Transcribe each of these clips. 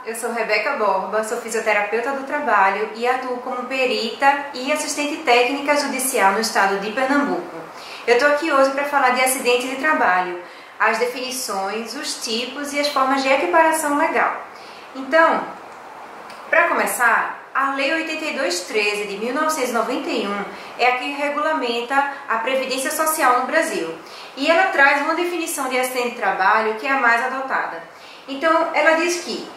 eu sou Rebeca Borba, sou fisioterapeuta do trabalho e atuo como perita e assistente técnica judicial no estado de Pernambuco. Eu estou aqui hoje para falar de acidente de trabalho, as definições, os tipos e as formas de equiparação legal. Então, para começar, a Lei 8213 de 1991 é a que regulamenta a Previdência Social no Brasil. E ela traz uma definição de acidente de trabalho que é a mais adotada. Então, ela diz que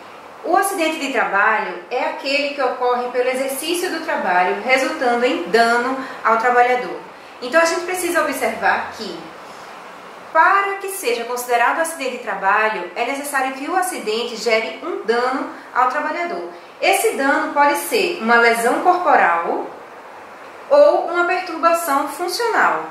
o acidente de trabalho é aquele que ocorre pelo exercício do trabalho, resultando em dano ao trabalhador. Então, a gente precisa observar que, para que seja considerado acidente de trabalho, é necessário que o acidente gere um dano ao trabalhador. Esse dano pode ser uma lesão corporal ou uma perturbação funcional.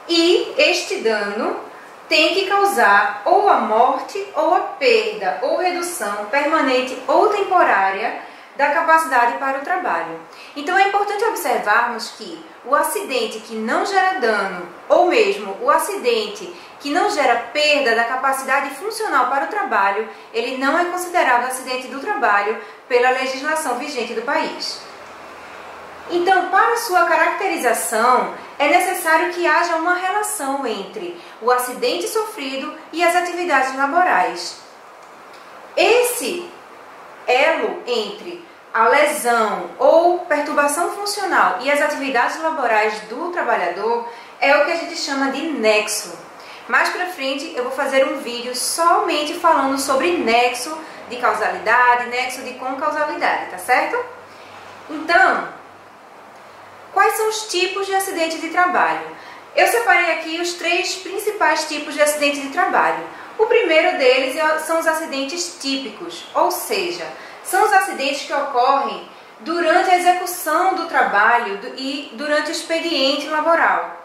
E este dano tem que causar ou a morte ou a perda ou redução permanente ou temporária da capacidade para o trabalho. Então é importante observarmos que o acidente que não gera dano ou mesmo o acidente que não gera perda da capacidade funcional para o trabalho, ele não é considerado acidente do trabalho pela legislação vigente do país. Então, para sua caracterização, é necessário que haja uma relação entre o acidente sofrido e as atividades laborais. Esse elo entre a lesão ou perturbação funcional e as atividades laborais do trabalhador é o que a gente chama de nexo. Mais para frente eu vou fazer um vídeo somente falando sobre nexo de causalidade, nexo de concausalidade, tá certo? Então, quais são os tipos de acidente de trabalho? Eu separei aqui os 3 principais tipos de acidente de trabalho. O primeiro deles são os acidentes típicos, ou seja, são os acidentes que ocorrem durante a execução do trabalho e durante o expediente laboral.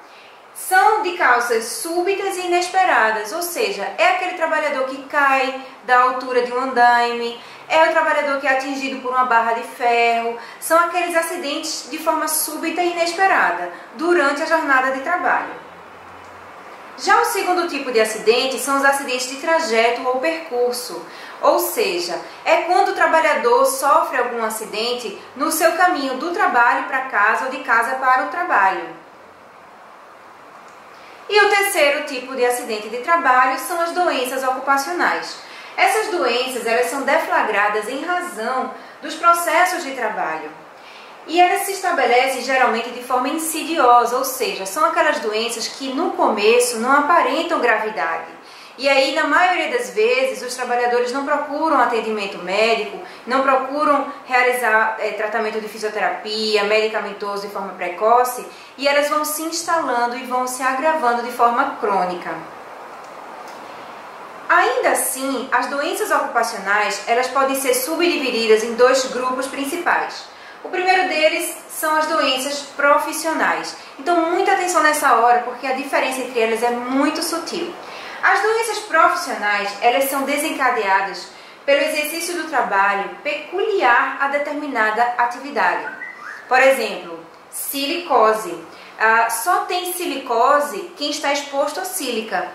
São de causas súbitas e inesperadas, ou seja, é aquele trabalhador que cai da altura de um andaime, é o trabalhador que é atingido por uma barra de ferro, são aqueles acidentes de forma súbita e inesperada durante a jornada de trabalho. Já o segundo tipo de acidente são os acidentes de trajeto ou percurso, ou seja, é quando o trabalhador sofre algum acidente no seu caminho do trabalho para casa ou de casa para o trabalho. E o terceiro tipo de acidente de trabalho são as doenças ocupacionais. Essas doenças elas são deflagradas em razão dos processos de trabalho. E elas se estabelecem geralmente de forma insidiosa, ou seja, são aquelas doenças que no começo não aparentam gravidade. E aí, na maioria das vezes, os trabalhadores não procuram atendimento médico, não procuram realizar tratamento de fisioterapia, medicamentoso de forma precoce, e elas vão se instalando e vão se agravando de forma crônica. Ainda assim, as doenças ocupacionais, elas podem ser subdivididas em 2 grupos principais. O primeiro deles são as doenças profissionais. Então, muita atenção nessa hora, porque a diferença entre elas é muito sutil. As doenças profissionais, elas são desencadeadas pelo exercício do trabalho peculiar a determinada atividade. Por exemplo, silicose. Só tem silicose quem está exposto à sílica.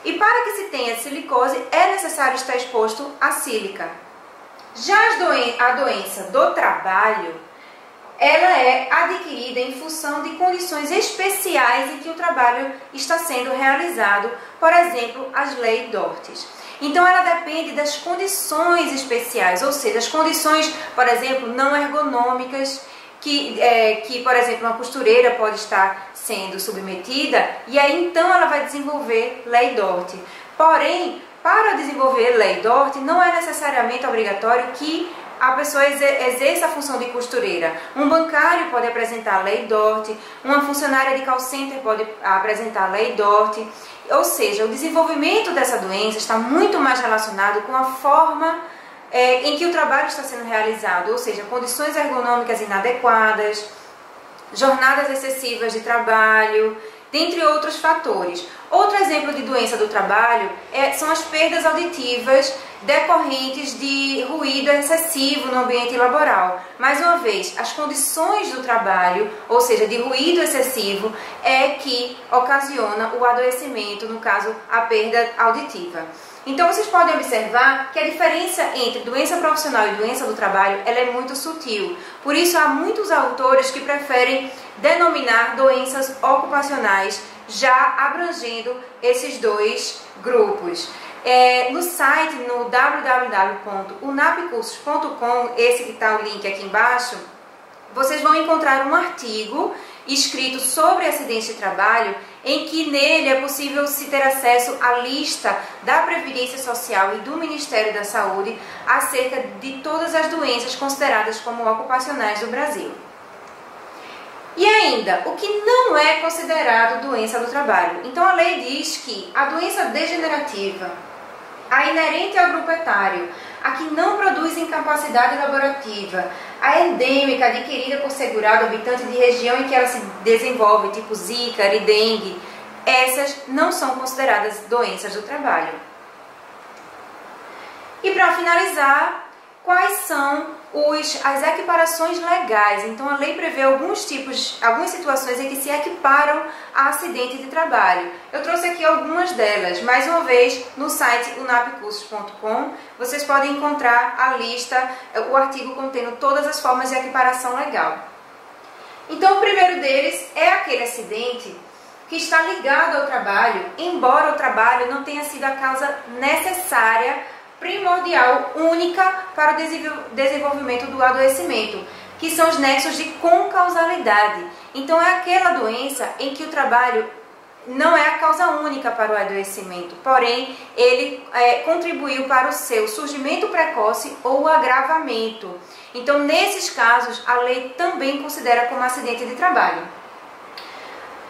E para que se tenha silicose, é necessário estar exposto à sílica. Já a doença do trabalho, ela é adquirida em função de condições especiais em que o trabalho está sendo realizado, por exemplo, as leis Dortes. Então, ela depende das condições especiais, ou seja, as condições, por exemplo, não ergonômicas, que por exemplo, uma costureira pode estar sendo submetida, e aí então ela vai desenvolver lei Dort. Porém, para desenvolver lei Dort, não é necessariamente obrigatório que a pessoa exerça a função de costureira. Um bancário pode apresentar lei Dort, uma funcionária de call center pode apresentar lei Dort. Ou seja, o desenvolvimento dessa doença está muito mais relacionado com a forma em que o trabalho está sendo realizado, ou seja, condições ergonômicas inadequadas, jornadas excessivas de trabalho, dentre outros fatores. Outro exemplo de doença do trabalho são as perdas auditivas decorrentes de ruído excessivo no ambiente laboral. Mais uma vez, as condições do trabalho, ou seja, de ruído excessivo, é que ocasiona o adoecimento, no caso, a perda auditiva. Então vocês podem observar que a diferença entre doença profissional e doença do trabalho ela é muito sutil. Por isso há muitos autores que preferem denominar doenças ocupacionais, já abrangendo esses dois grupos. No site, no www.unapcursos.com, esse que está o link aqui embaixo, vocês vão encontrar um artigo escrito sobre acidentes de trabalho, em que nele é possível se ter acesso à lista da Previdência Social e do Ministério da Saúde acerca de todas as doenças consideradas como ocupacionais do Brasil. E ainda, o que não é considerado doença do trabalho. Então a lei diz que a doença degenerativa, a inerente ao grupo etário, a que não produz incapacidade laborativa, a endêmica adquirida por segurado habitante de região em que ela se desenvolve, tipo zika e dengue, essas não são consideradas doenças do trabalho. E para finalizar, quais são as equiparações legais? Então a lei prevê algumas situações em que se equiparam a acidente de trabalho. Eu trouxe aqui algumas delas. Mais uma vez, no site unapcursos.com, vocês podem encontrar a lista, o artigo contendo todas as formas de equiparação legal. Então o primeiro deles é aquele acidente que está ligado ao trabalho, embora o trabalho não tenha sido a causa necessária, primordial, única para o desenvolvimento do adoecimento, que são os nexos de concausalidade. Então é aquela doença em que o trabalho não é a causa única para o adoecimento, porém ele contribuiu para o seu surgimento precoce ou agravamento. Então nesses casos a lei também considera como acidente de trabalho.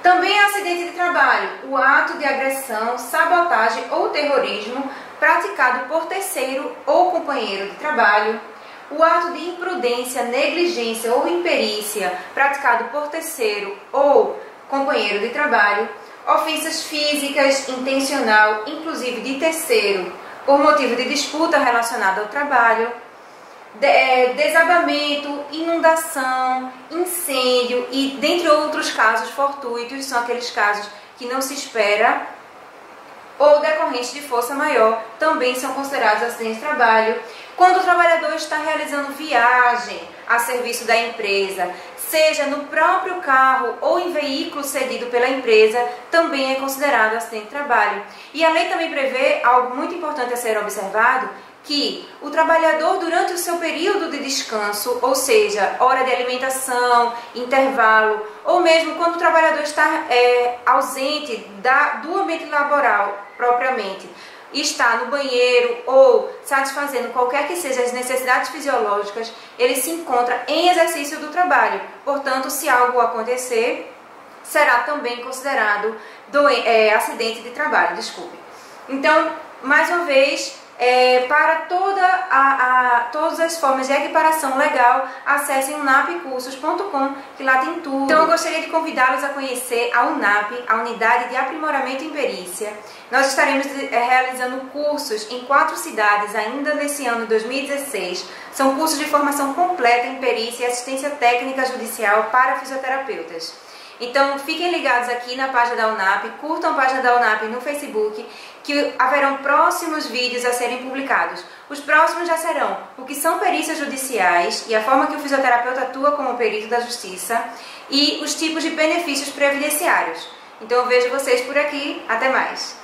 Também é acidente de trabalho o ato de agressão, sabotagem ou terrorismo praticado por terceiro ou companheiro de trabalho, o ato de imprudência, negligência ou imperícia praticado por terceiro ou companheiro de trabalho, ofensas físicas, intencional, inclusive de terceiro, por motivo de disputa relacionada ao trabalho, desabamento, inundação, incêndio e, dentre outros casos fortuitos, são aqueles casos que não se espera, ou decorrente de força maior, também são considerados acidentes de trabalho. Quando o trabalhador está realizando viagem a serviço da empresa, seja no próprio carro ou em veículo cedido pela empresa, também é considerado acidente de trabalho. E a lei também prevê algo muito importante a ser observado, que o trabalhador, durante o seu período de descanso, ou seja, hora de alimentação, intervalo, ou mesmo quando o trabalhador está ausente do ambiente laboral propriamente, está no banheiro ou satisfazendo qualquer que seja as necessidades fisiológicas, ele se encontra em exercício do trabalho. Portanto, se algo acontecer, será também considerado acidente de trabalho, desculpe. Então, mais uma vez, para todas as formas de equiparação legal, acessem unapcursos.com, que lá tem tudo. Então eu gostaria de convidá-los a conhecer a UNAP, a Unidade de Aprimoramento em Perícia. Nós estaremos realizando cursos em 4 cidades ainda nesse ano, 2016. São cursos de formação completa em perícia e assistência técnica judicial para fisioterapeutas. Então fiquem ligados aqui na página da UNAP, curtam a página da UNAP no Facebook, que haverão próximos vídeos a serem publicados. Os próximos já serão o que são perícias judiciais e a forma que o fisioterapeuta atua como perito da justiça e os tipos de benefícios previdenciários. Então eu vejo vocês por aqui, até mais!